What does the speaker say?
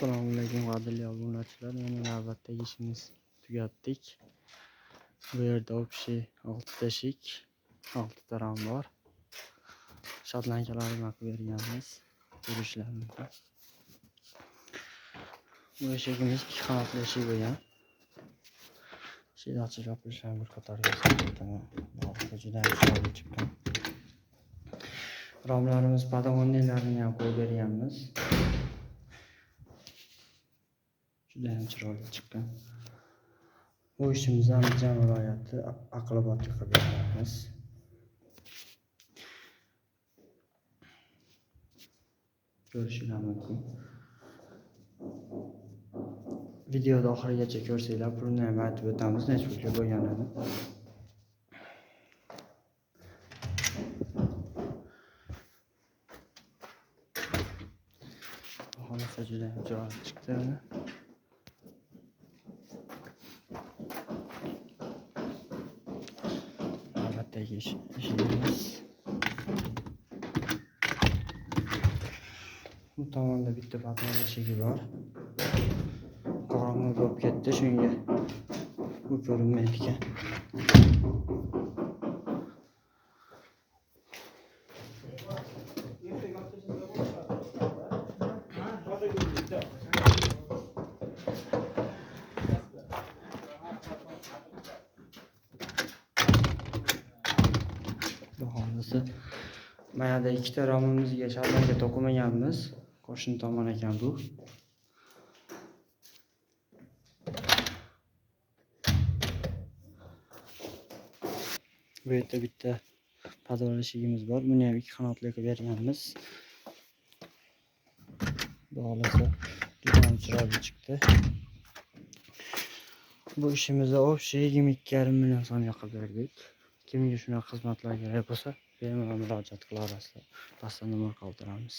Assalomu alaykum qadrli obunachilar. Mana navbatdagi ishimiz tugatdik. Bu yerda общий 6 teshik, 6 ta ram bor. Shotlankalarni qilib berganmiz. Ko'rishlari mumkin. Bu eshigimiz 2 qanotli eshik bo'lgan. Eshik ochib yopilishlar bir qator yo'qolgan. Juda chiroyli chiqqan. Romlarimiz patagoniyalarni ham qo'yib berganmiz. Juda ham chiroyli chiqqan. Bu ishimizni Andijon viloyati Aqlobodga qilib beramiz. Ko'rishingiz mumkin. Videoda oxirigacha ko'rsanglar, pulni ham aytib o'tamiz, necha pulga bo'lganini. Xohlasa juda ham chiroyli chiqdi. Navbatdagi ishimiz. Bu tomonda bitta patron eshigi bor. Qorong'i bo'lib ketdi, shunga bu ko'rinmaydi ekan. Xohlasa mayada ikkita romimizga sharlanka to'qimaganmiz. Qo'shni tomon ekan bu. Bu yerda bitta podol eshigimiz bor. Buni ham 2 qanotli qilib berganmiz. Xohlasa juda ham chiroyli chiqdi. Bu ishimizni общий 22,5 million so'mga qilib berdik. Kimga shunaqa xizmatlar kerak bo'lsa, bemalol murojaat qilaverasizlar. Pastda nomer qoldiramiz.